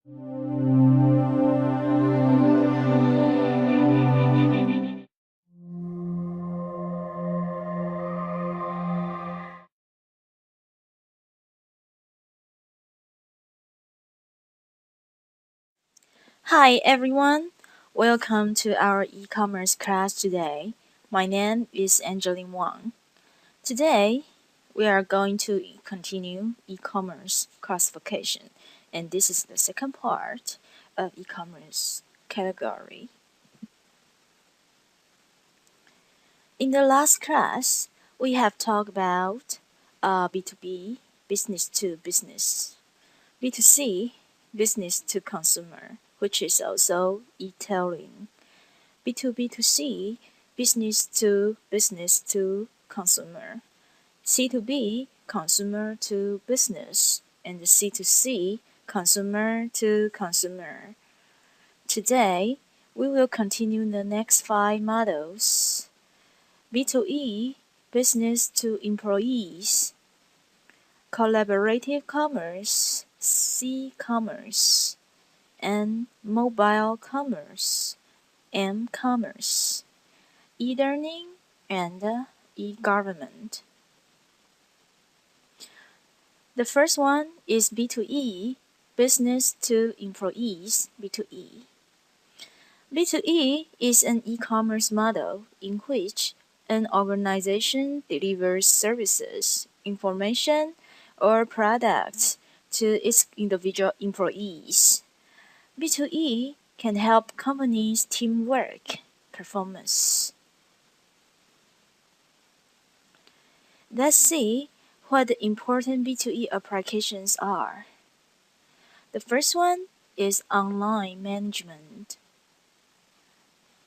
Hi everyone, welcome to our e-commerce class today. My name is Angeline Wang. Today, we are going to continue e-commerce classification, and this is the second part of e-commerce category. In the last class, we have talked about B2B, business to business, B2C, business to consumer, which is also e-tailing, B2B2C, business to consumer, C2B, consumer to business, and C2C, consumer to consumer. Today, we will continue the next 5 models. B2E, business to employees, collaborative commerce, C-commerce, and mobile commerce, M-commerce, e-learning, and e-government. The first one is B2E, business to employees, B2E. B2E is an e-commerce model in which an organization delivers services, information, or products to its individual employees. B2E can help companies' teamwork, performance. Let's see what the important B2E applications are. The first one is online management.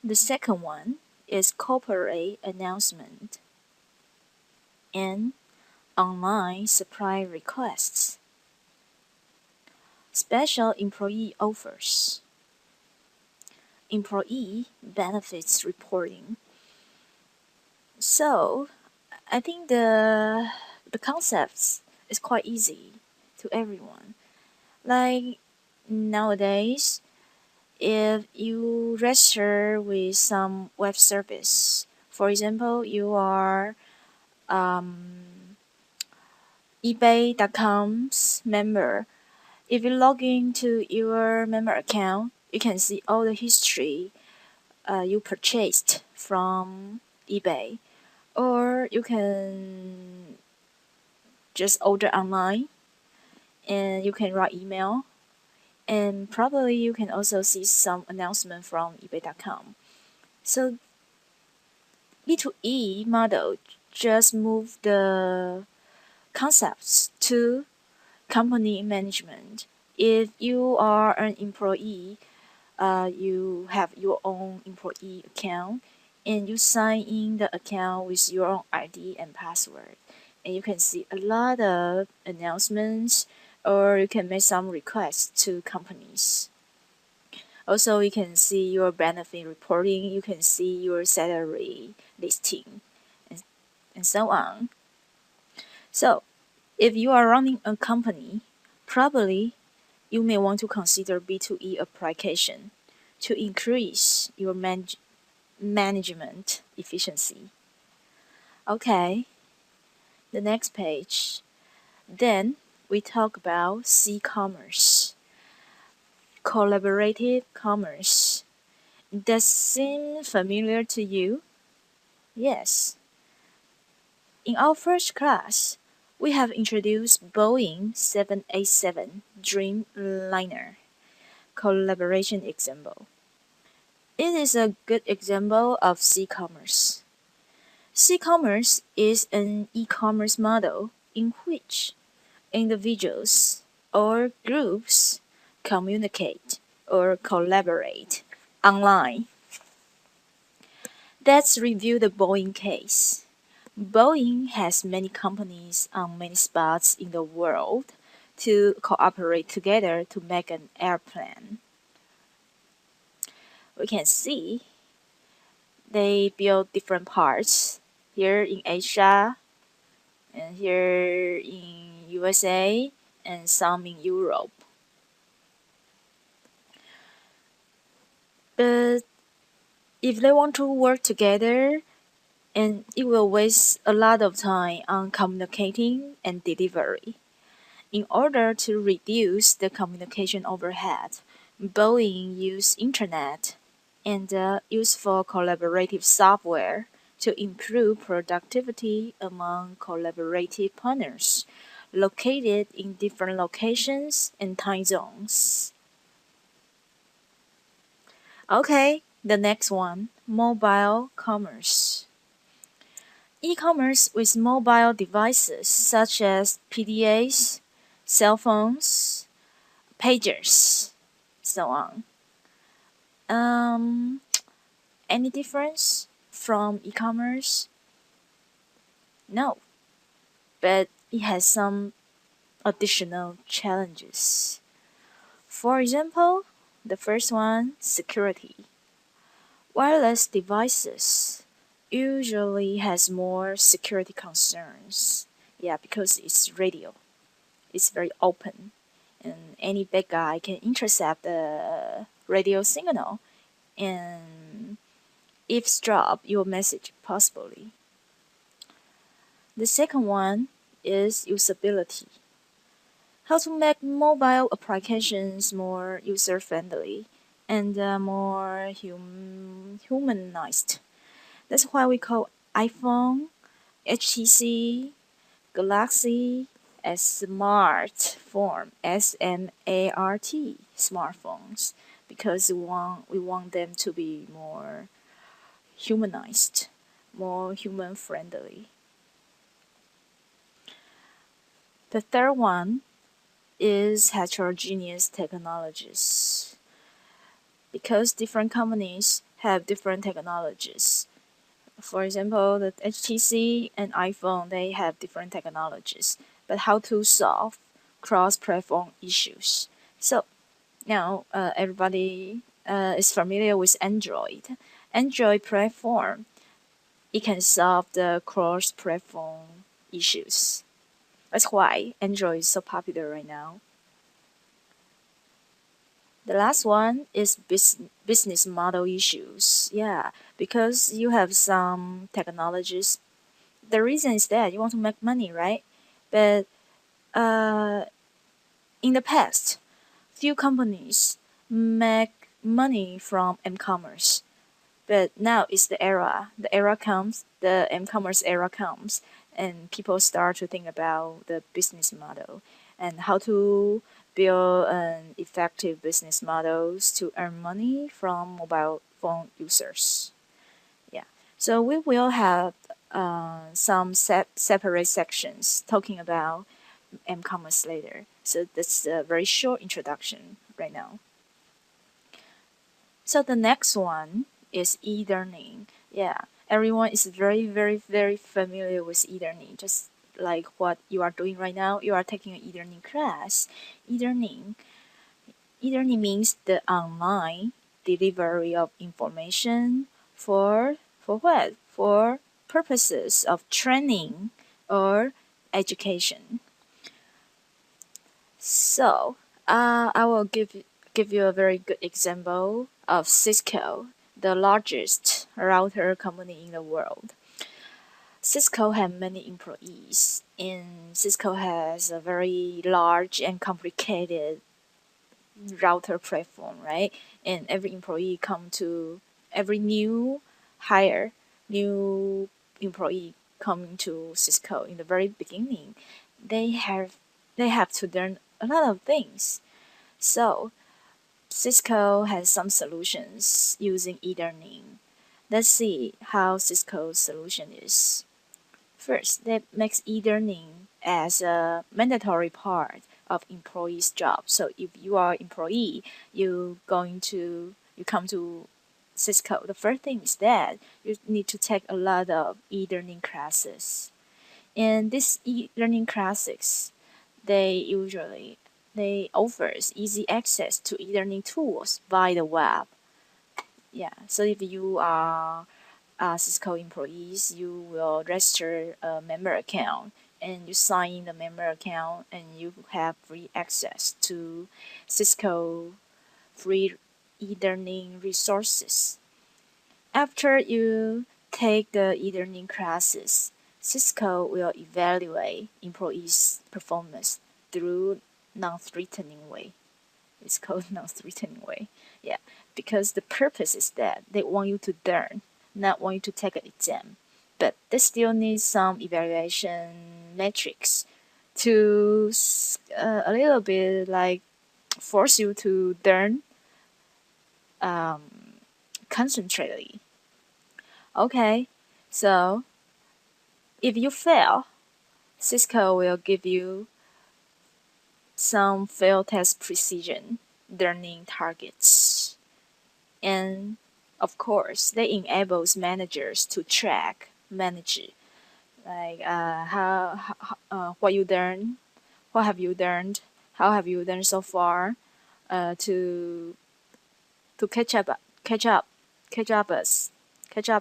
The second one is corporate announcement and online supply requests. Special employee offers. Employee benefits reporting. So, I think the concepts is quite easy to everyone. Like nowadays, if you register with some web service, for example, you are eBay.com's member. If you log into your member account, you can see all the history you purchased from eBay, or you can just order online, and you can write email, and probably you can also see some announcement from eBay.com. So B2E model just move the concepts to company management. If you are an employee, you have your own employee account, and you sign in the account with your own ID and password, and you can see a lot of announcements, or you can make some requests to companies. Also, you can see your benefit reporting, you can see your salary listing, and so on. So, if you are running a company, probably you may want to consider B2E application to increase your management efficiency. Okay, the next page. Then we talk about C-commerce, collaborative commerce. Does seem familiar to you? Yes. In our first class, we have introduced Boeing 787 Dreamliner collaboration example. It is a good example of C-commerce. C-commerce is an e-commerce model in which individuals or groups communicate or collaborate online. Let's review the Boeing case. Boeing has many companies on many spots in the world to cooperate together to make an airplane. We can see they build different parts here in Asia, and here in USA, and some in Europe. if they want to work together, and it will waste a lot of time on communicating and delivery. In order to reduce the communication overhead, Boeing used internet and useful collaborative software to improve productivity among collaborative partners located in different locations and time zones. Okay, the next one, mobile commerce. E-commerce with mobile devices such as PDAs, cell phones, pagers, so on. Um, any difference from e-commerce? No, but it has some additional challenges. For example, the first one, security. Wireless devices usually has more security concerns. Yeah, because it's radio. It's very open, and any bad guy can intercept the radio signal and eavesdrop your message possibly. The second one is usability. How to make mobile applications more user friendly and more humanized. That's why we call iPhone, HTC, Galaxy as smartphone, S-M-A-R-T, smartphones, because we want them to be more humanized, more human friendly. The third one is heterogeneous technologies. Because different companies have different technologies. For example, the HTC and iPhone, they have different technologies, but how to solve cross-platform issues. So now everybody is familiar with Android. Android platform, it can solve the cross-platform issues. That's why Android is so popular right now. The last one is business model issues. Yeah, because you have some technologies. The reason is that you want to make money, right? But uh, in the past, few companies make money from m-commerce. But now is the era. The era comes, the m-commerce era comes, and people start to think about the business model and how to build an effective business models to earn money from mobile phone users. Yeah. So we will have some separate sections talking about m-commerce later. So that's a very short introduction right now. So the next one is e-learning. Yeah, everyone is very, very, very familiar with e-learning. Just like what you are doing right now, you are taking an e-learning class. E-learning, e-learning means the online delivery of information for what? For purposes of training or education. So, I will give you a very good example of Cisco, the largest router company in the world. Cisco has many employees, and Cisco has a very large and complicated router platform, right? And every employee come to every new employee coming to Cisco in the very beginning, they have they have to learn a lot of things. So Cisco has some solutions using e-learning. Let's see how Cisco's solution is. First, that makes e-learning as a mandatory part of employee's job. So if you are employee, you come to Cisco. The first thing is that you need to take a lot of e-learning classes. And these e-learning classes, they offers easy access to e-learning tools via the web. Yeah, so if you are Cisco employees, you will register a member account and you sign in the member account and you have free access to Cisco free e-learning resources. After you take the e-learning classes, Cisco will evaluate employees' performance through non-threatening way. It's called non-threatening way. Yeah, because the purpose is that they want you to learn, not want you to take an exam. But they still need some evaluation metrics to a little bit like force you to learn concentratedly. Okay, so if you fail, Cisco will give you some fail test precision learning targets. And of course, they enables managers to manage like what you learned, what have you learned, how have you learned so far, to catch up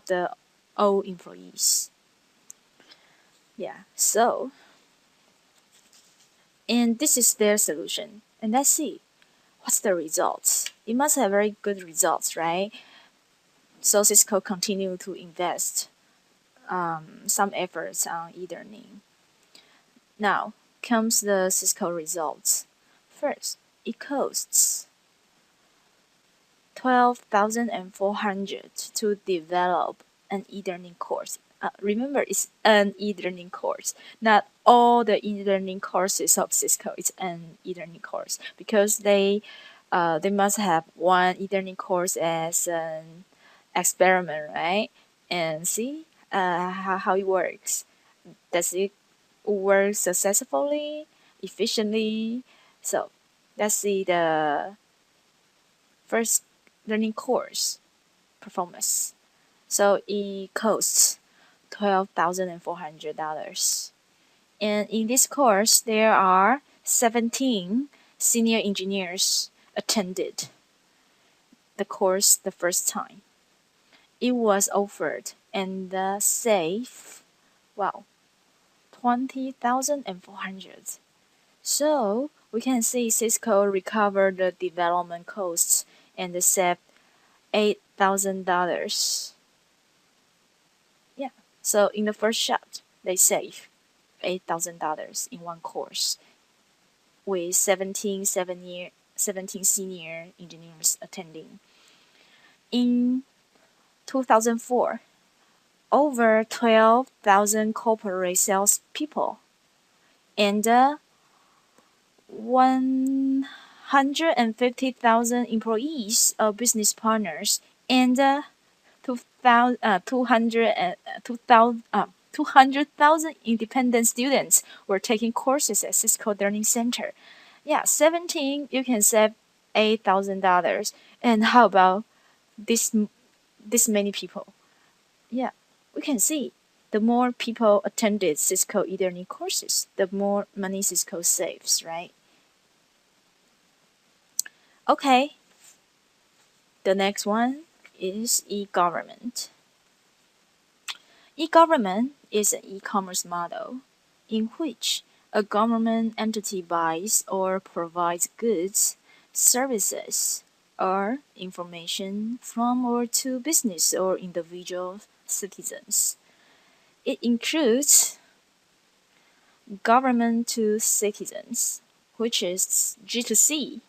the old employees. Yeah, so and this is their solution. And let's see what's the results. It must have very good results, right? So Cisco continue to invest some efforts on e-learning. Now comes the Cisco results. First, it costs 12,400 to develop an e-learning course. Remember, it's an e-learning course, not all the e-learning courses of Cisco. It's an e-learning course because they must have one e-learning course as an experiment, right? And see how it works. Does it work successfully, efficiently? So let's see the first learning course performance. So it costs $12,400. And in this course, there are 17 senior engineers attended the course the first time. It was offered and saved, wow, 20,400. So we can see Cisco recovered the development costs and saved $8,000. Yeah. So in the first shot, they save $8,000 in one course with 17 senior engineers attending. In 2004, over 12,000 corporate salespeople and 150,000 employees or business partners and 200,000 independent students were taking courses at Cisco Learning Center. Yeah, 17, you can save $8,000. And how about this many people? Yeah, we can see the more people attended Cisco e-learning courses, the more money Cisco saves, right? Okay, the next one is e-government. E-government is an e-commerce model in which a government entity buys or provides goods, services, or information from or to business or individual citizens. It includes government to citizens, which is G2C,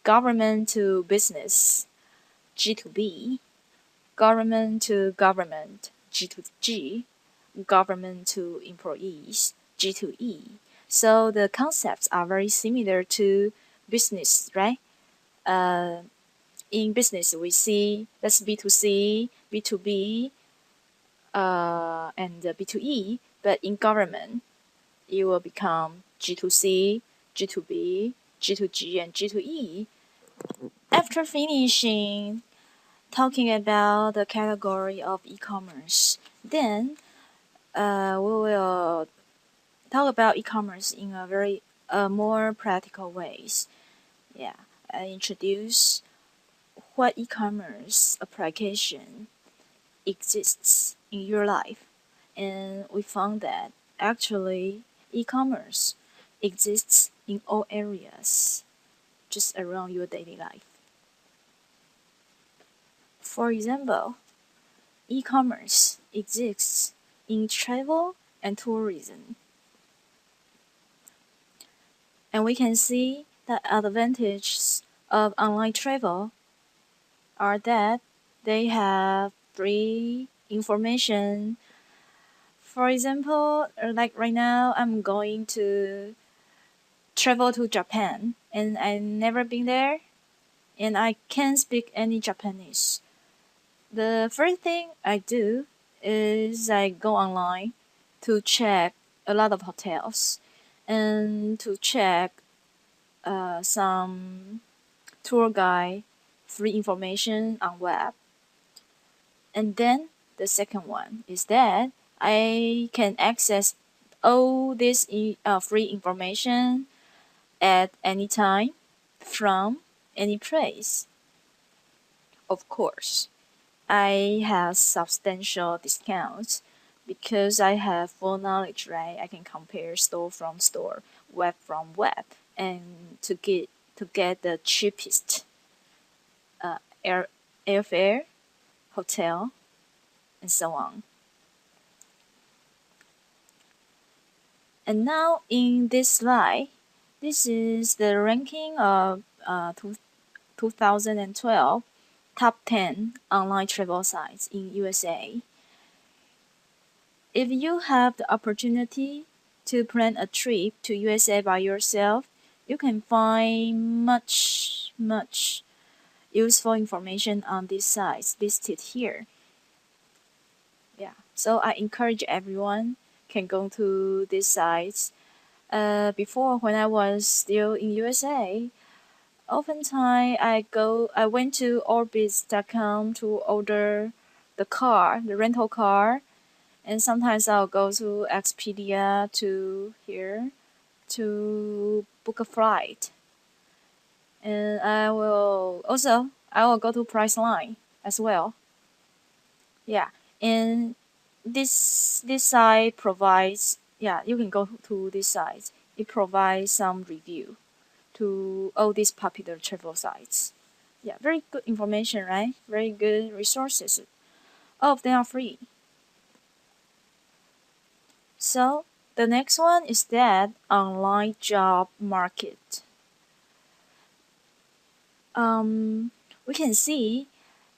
government to business, G2B, government to government, G2G, government to employees, G2E. So the concepts are very similar to business, right? In business, we see that's B2C, B2B, and B2E, but in government, it will become G2C, G2B, G2G, and G2E. After finishing talking about the category of e-commerce, then we will talk about e-commerce in a very more practical ways. Yeah, I introduce what e-commerce application exists in your life, and we found that actually e-commerce exists in all areas, just around your daily life. For example, e-commerce exists in travel and tourism. And we can see the advantages of online travel are that they have free information. For example, like right now, I'm going to travel to Japan and I've never been there and I can't speak any Japanese. The first thing I do is I go online to check a lot of hotels and to check some tour guide free information on web. And then the second one is that I can access all this free information at any time from any place. Of course, I have substantial discounts because I have full knowledge, right? I can compare store from store, web from web, and to get the cheapest uh, air airfare, hotel, and so on. And now in this slide, this is the ranking of 2012 top 10 online travel sites in USA. If you have the opportunity to plan a trip to USA by yourself, you can find much useful information on these sites listed here. Yeah, so I encourage everyone can go to these sites. Before when I was still in USA, oftentimes I went to orbitz.com to order the rental car, and sometimes I'll go to Expedia to book a flight. And I will go to Priceline as well. Yeah. And this site provides, yeah, you can go to this site. It provides some review to all these popular travel sites. Yeah, very good information, right? Very good resources. All of them are free. So the next one is that online job market. We can see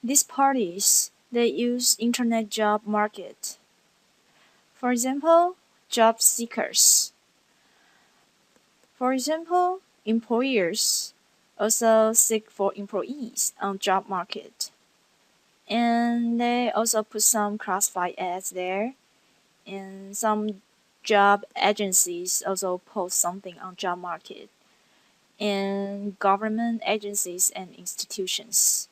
these parties they use internet job market. For example, job seekers. For example, employers also seek for employees on job market. And they also put some classified ads there. And some job agencies also post something on job market. And government agencies and institutions.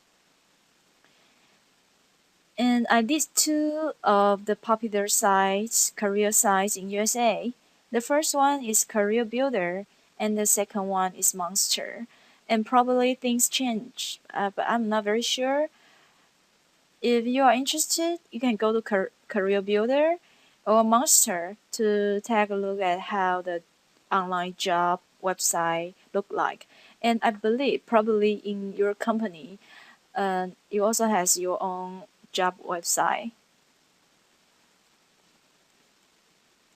And I did two of the popular sites, career sites in USA. The first one is Career Builder, and the second one is Monster. And probably things change, but I'm not very sure. If you are interested, you can go to Career Builder or Monster to take a look at how the online job website look like. And I believe probably in your company, you also has your own job website.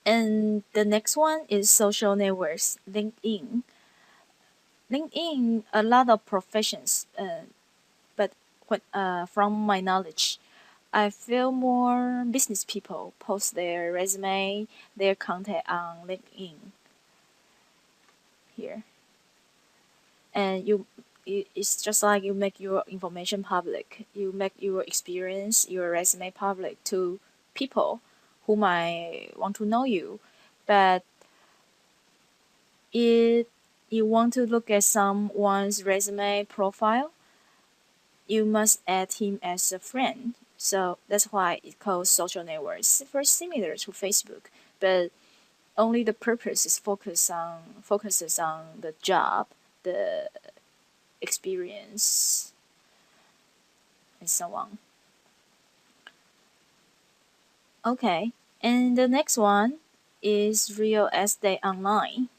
And the next one is social networks, LinkedIn. LinkedIn, a lot of professions, but from my knowledge, I feel more business people post their resume, their content on LinkedIn here. And it's just like you make your information public. You make your experience, your resume public to people who might want to know you. But if you want to look at someone's resume profile, you must add him as a friend. So that's why it calls social networks. Very similar to Facebook, but only the purpose is focuses on the job, the experience, and so on. Okay, and the next one is real estate online.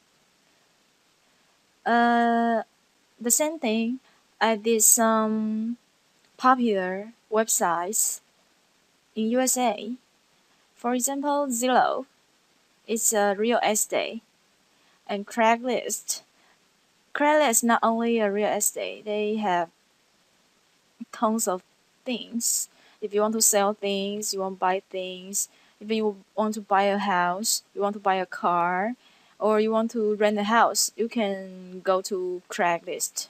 The same thing. I did some popular websites in USA. For example, Zillow is a real estate, and Craigslist. Craigslist not only a real estate, they have tons of things. If you want to sell things, you want to buy things. If you want to buy a house, you want to buy a car, or you want to rent a house, you can go to Craigslist.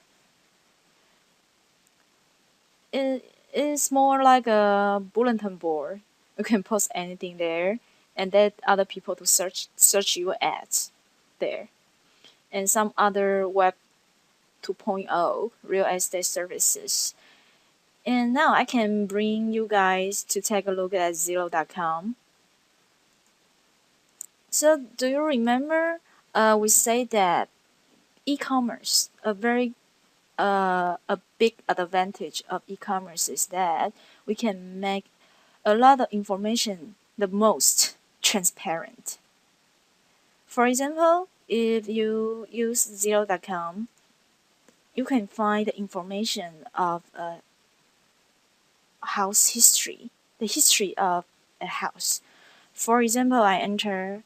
It is more like a bulletin board. You can post anything there, and let other people to search your ads there. And some other web 2.0 real estate services. And now I can bring you guys to take a look at Zillow.com. So do you remember we say that e-commerce, a big advantage of e-commerce is that we can make a lot of information the most transparent. For example, if you use Zillow.com, you can find the information of a house history, the history of a house. For example, I enter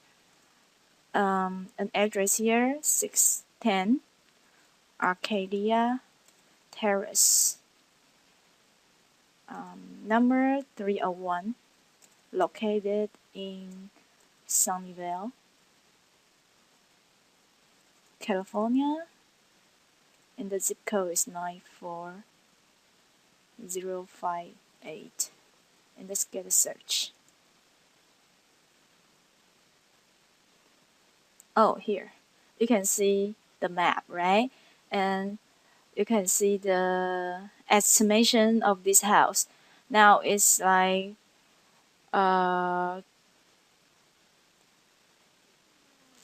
an address here, 610 Arcadia Terrace, number 301, located in Sunnyvale, California, and the zip code is 94058. And let's get a search. Oh, here. You can see the map, right? And you can see the estimation of this house. Now it's like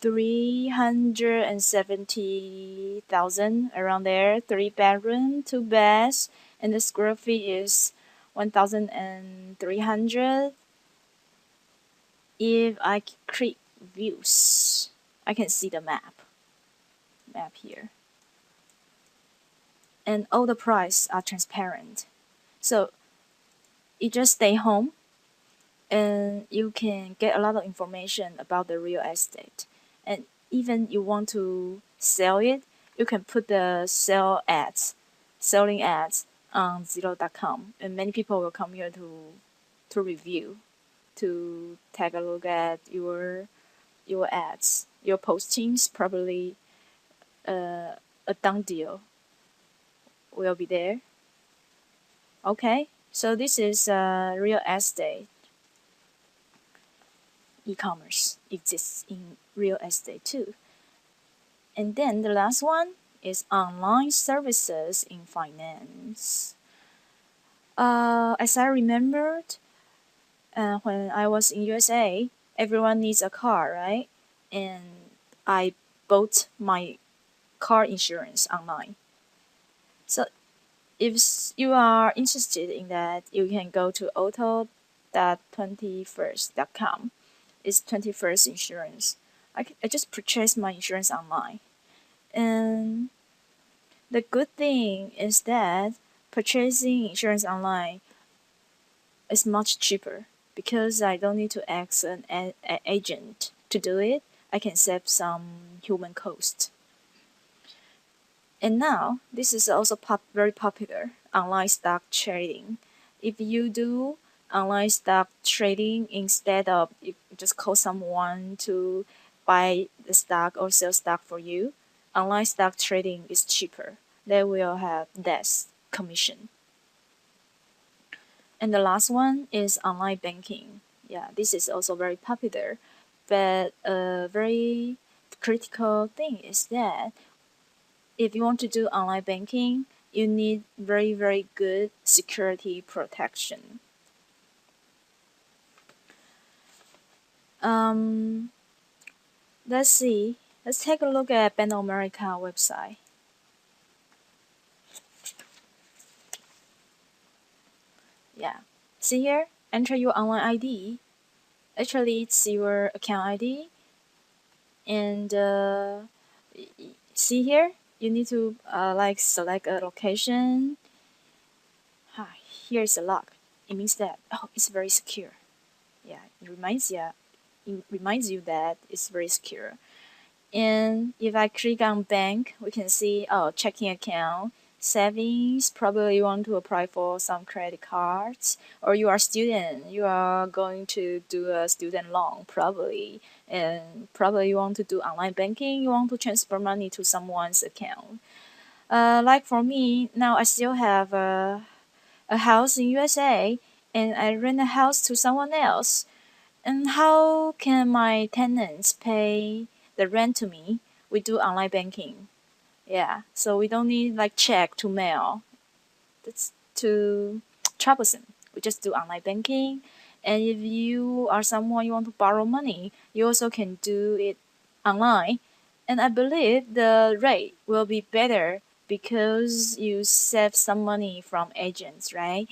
370,000 around there. 3 bedroom, 2 baths, and the square feet is 1,300. If I click views, I can see the map here, and all the price are transparent. So you just stay home, and you can get a lot of information about the real estate. And even you want to sell it, you can put the selling ads on Zillow.com, and many people will come here to review, to take a look at your ads, your postings. Probably a done deal will be there. Okay, so this is real estate. E-commerce exists in real estate too. And then the last one is online services in finance. As I remembered, when I was in USA, everyone needs a car, right? And I bought my car insurance online. So if you are interested in that, you can go to auto.21st.com. It's 21st Insurance. I just purchased my insurance online. And the good thing is that purchasing insurance online is much cheaper because I don't need to ask an agent to do it. I can save some human cost. And now, this is also very popular, online stock trading. If you do online stock trading instead of you just call someone to buy the stock or sell stock for you, online stock trading is cheaper. They will have less commission. And the last one is online banking. Yeah, this is also very popular, but a very critical thing is that if you want to do online banking, you need very, very good security protection. Let's see. Let's take a look at Bank of America website. Yeah. See here? Enter your online ID. Actually, it's your account ID. And see here? You need to select a location. Here's a lock. it means that it's very secure. Yeah, it reminds you that it's very secure. And if I click on bank, we can see checking account, savings. Probably you want to apply for some credit cards, or you are a student. You are going to do a student loan probably, and probably you want to do online banking. You want to transfer money to someone's account. Like for me now, I still have a house in USA, and I rent a house to someone else. And how can my tenants pay the rent to me? We do online banking. Yeah, so we don't need like check to mail. That's too troublesome. We just do online banking. And if you are someone you want to borrow money, you also can do it online. And I believe the rate will be better because you save some money from agents, right?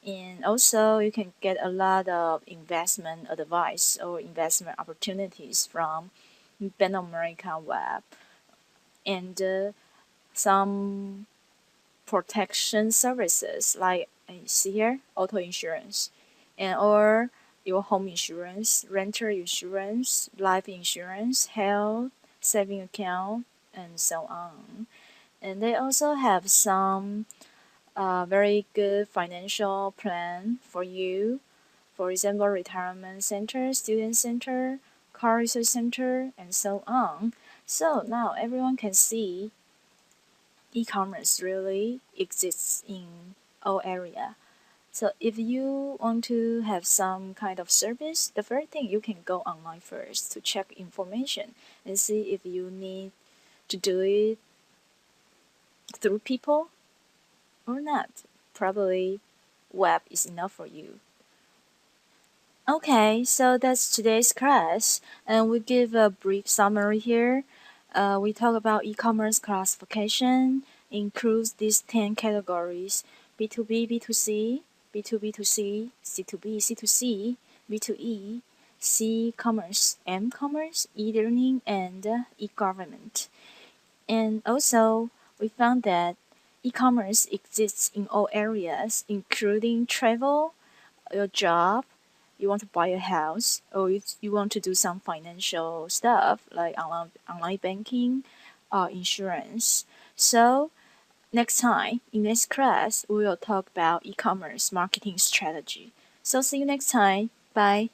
And also you can get a lot of investment advice or investment opportunities from Bank of America web and some protection services like you see here auto insurance and or your home insurance, rental insurance, life insurance, health, saving account, and so on. And they also have some very good financial plan for you. For example, retirement center, student center, car research center, and so on. So now everyone can see e-commerce really exists in all area. So if you want to have some kind of service, the first thing you can go online first to check information and see if you need to do it through people or not. Probably web is enough for you. Okay, so that's today's class, and we give a brief summary here. We talk about e-commerce classification, includes these 10 categories: B2B, B2C, B2B to C, C2B, C2C, B2E, C-commerce, M-commerce, e-learning, and e-government. And also, we found that e-commerce exists in all areas, including travel, your job, you want to buy a house, or you want to do some financial stuff like online banking, insurance. So next time in this class, we will talk about e-commerce marketing strategy. So see you next time. Bye.